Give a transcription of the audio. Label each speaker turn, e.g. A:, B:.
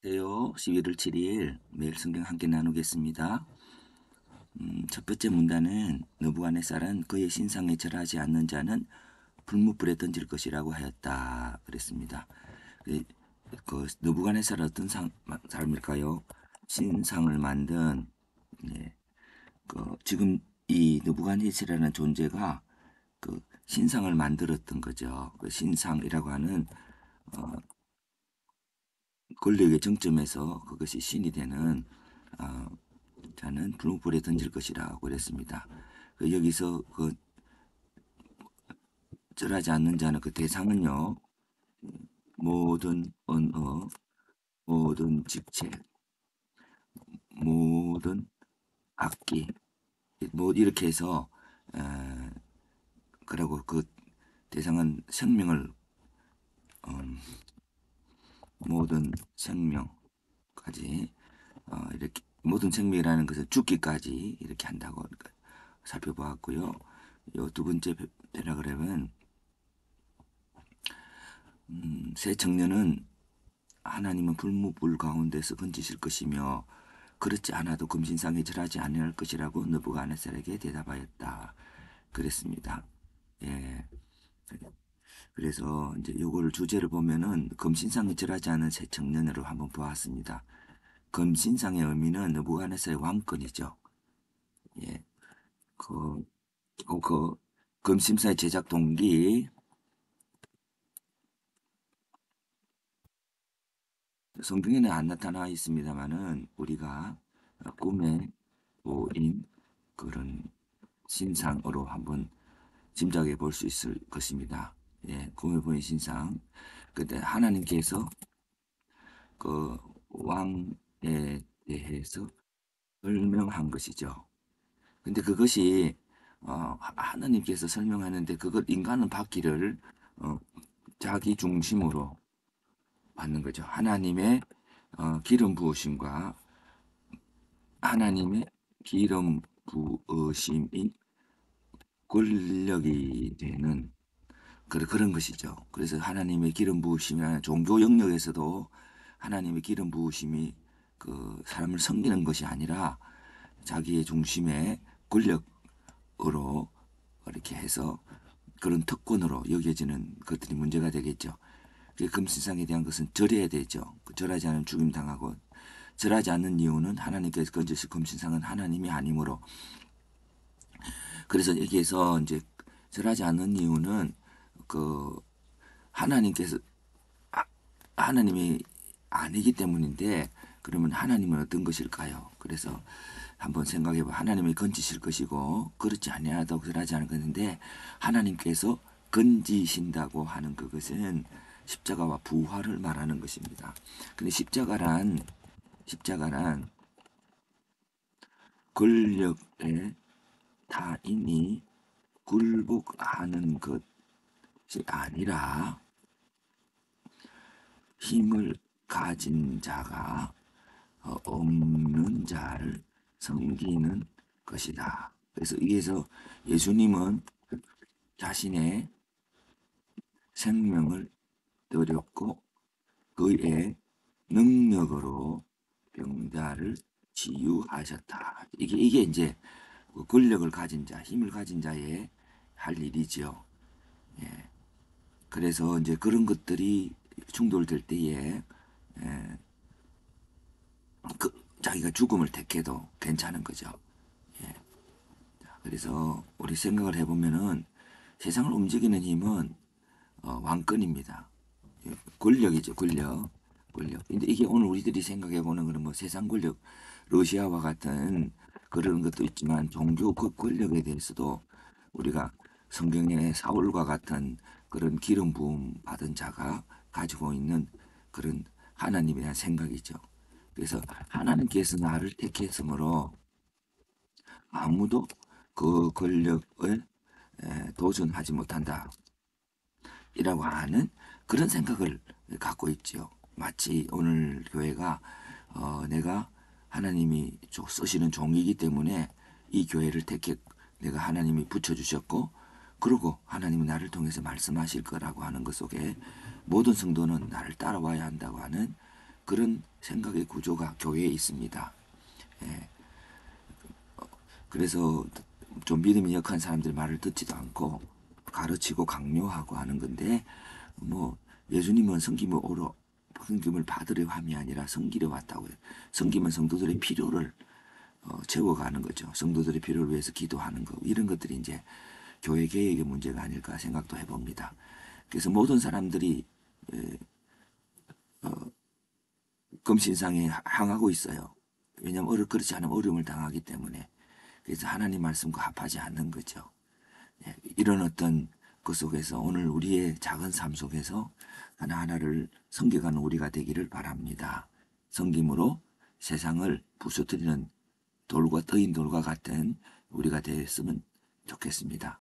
A: 안녕하세요. 11월 7일 매일 성경 함께 나누겠습니다. 첫 번째 문단은 느부갓네살은 그의 신상에 절하지 않는 자는 불못불에 던질 것이라고 하였다 그랬습니다. 느부갓네살은 어떤 사람일까요? 신상을 만든 지금 이 느부갓네살이라는 존재가 그 신상을 만들었던 거죠. 그 신상이라고 하는 권력의 정점에서 그것이 신이 되는 어, 자는 불무불에 던질 것이라고 그랬습니다. 여기서 절하지 않는 자는 그 대상은요, 모든 언어, 모든 직책, 모든 악기, 뭐 이렇게 해서 그리고 그 대상은 생명을 모든 생명까지 이렇게 모든 생명이라는 것은 죽기까지 이렇게 한다고 살펴보았고요. 요 두 번째 패러그램은 새 청년은 하나님은 불무불 가운데서 건지실 것이며 그렇지 않아도 금신상에 절하지 아니할 것이라고 느부갓네살에게 대답하였다. 그랬습니다. 예. 그래서 이제 요거를 주제를 보면은 금신상에 절하지 않은 새 청년으로 한번 보았습니다. 금신상의 의미는 느부갓네살의 왕권이죠. 예. 그, 그 금신상의 제작 동기 성경에는 안 나타나 있습니다만은 우리가 꿈에 보인 그런 신상으로 한번 짐작해 볼 수 있을 것입니다. 예, 꿈에 보인 신상. 근데 하나님께서 그 왕에 대해서 설명한 것이죠. 근데 그것이 하나님께서 설명하는데 그걸 인간은 받기를 어, 자기 중심으로 받는 거죠. 하나님의 기름 부으심과 하나님의 기름 부으심이 권력이 되는 그런 것이죠. 그래서 하나님의 기름 부으심이라는 종교 영역에서도 하나님의 기름 부으심이 그 사람을 섬기는 것이 아니라 자기의 중심의 권력으로 이렇게 해서 그런 특권으로 여겨지는 것들이 문제가 되겠죠. 금신상에 대한 것은 절해야 되죠. 절하지 않으면 죽임 당하고 절하지 않는 이유는 하나님께서 건지실 금신상은 하나님이 아니므로 그래서 여기에서 이제 절하지 않는 이유는 그 하나님께서 하나님이 아니기 때문인데 그러면 하나님은 어떤 것일까요? 그래서 한번 생각해 봐. 하나님이 건지실 것이고 그렇지 아니하다고 절하지 않을 것인데 하나님께서 건지신다고 하는 그것은 십자가와 부활을 말하는 것입니다. 근데 십자가란 권력의 타인이 굴복하는 것이 아니라 힘을 가진 자가 없는 자를 섬기는 것이다. 그래서 여기에서 예수님은 자신의 생명을 드렸고 그의 능력으로 병자를 치유하셨다. 이게 이제 그 권력을 가진 자, 힘을 가진 자의 할 일이지요. 예. 그래서 이제 그런 것들이 충돌될 때에 예, 그 자기가 죽음을 택해도 괜찮은 거죠. 예. 그래서 우리 생각을 해보면은 세상을 움직이는 힘은 왕권입니다. 예, 권력이죠, 권력. 권력. 근데 이게 오늘 우리들이 생각해보는 거는 뭐 세상 권력, 러시아와 같은 그런 것도 있지만 종교 그 권력에 대해서도 우리가 성경의 사울과 같은 그런 기름 부음 받은 자가 가지고 있는 그런 하나님에 대한 생각이죠. 그래서 하나님께서 나를 택했으므로 아무도 그 권력을 도전하지 못한다. 이라고 하는 그런 생각을 갖고 있죠. 마치 오늘 교회가 내가 하나님이 쓰시는 종이기 때문에 이 교회를 택해 내가 하나님이 붙여주셨고 그리고 하나님은 나를 통해서 말씀하실 거라고 하는 것 속에 모든 성도는 나를 따라와야 한다고 하는 그런 생각의 구조가 교회에 있습니다. 예. 그래서 좀 믿음이 약한 사람들 말을 듣지도 않고 가르치고 강요하고 하는 건데, 뭐 예수님은 성김을 받으려 함이 아니라 섬기려 왔다고요. 섬기면 성도들의 필요를 채워가는 거죠. 성도들의 필요를 위해서 기도하는 거, 이런 것들이 이제 교회 개혁의 문제가 아닐까 생각도 해봅니다. 그래서 모든 사람들이 금신상에 향하고 있어요. 왜냐하면 그렇지 않으면 어려움을 당하기 때문에. 그래서 하나님 말씀과 합하지 않는 거죠. 예, 이런 어떤 것 속에서 오늘 우리의 작은 삶 속에서 하나하나를 섬겨가는 우리가 되기를 바랍니다. 섬김으로 세상을 부수뜨리는 돌과 트인 돌과 같은 우리가 되었으면 좋겠습니다.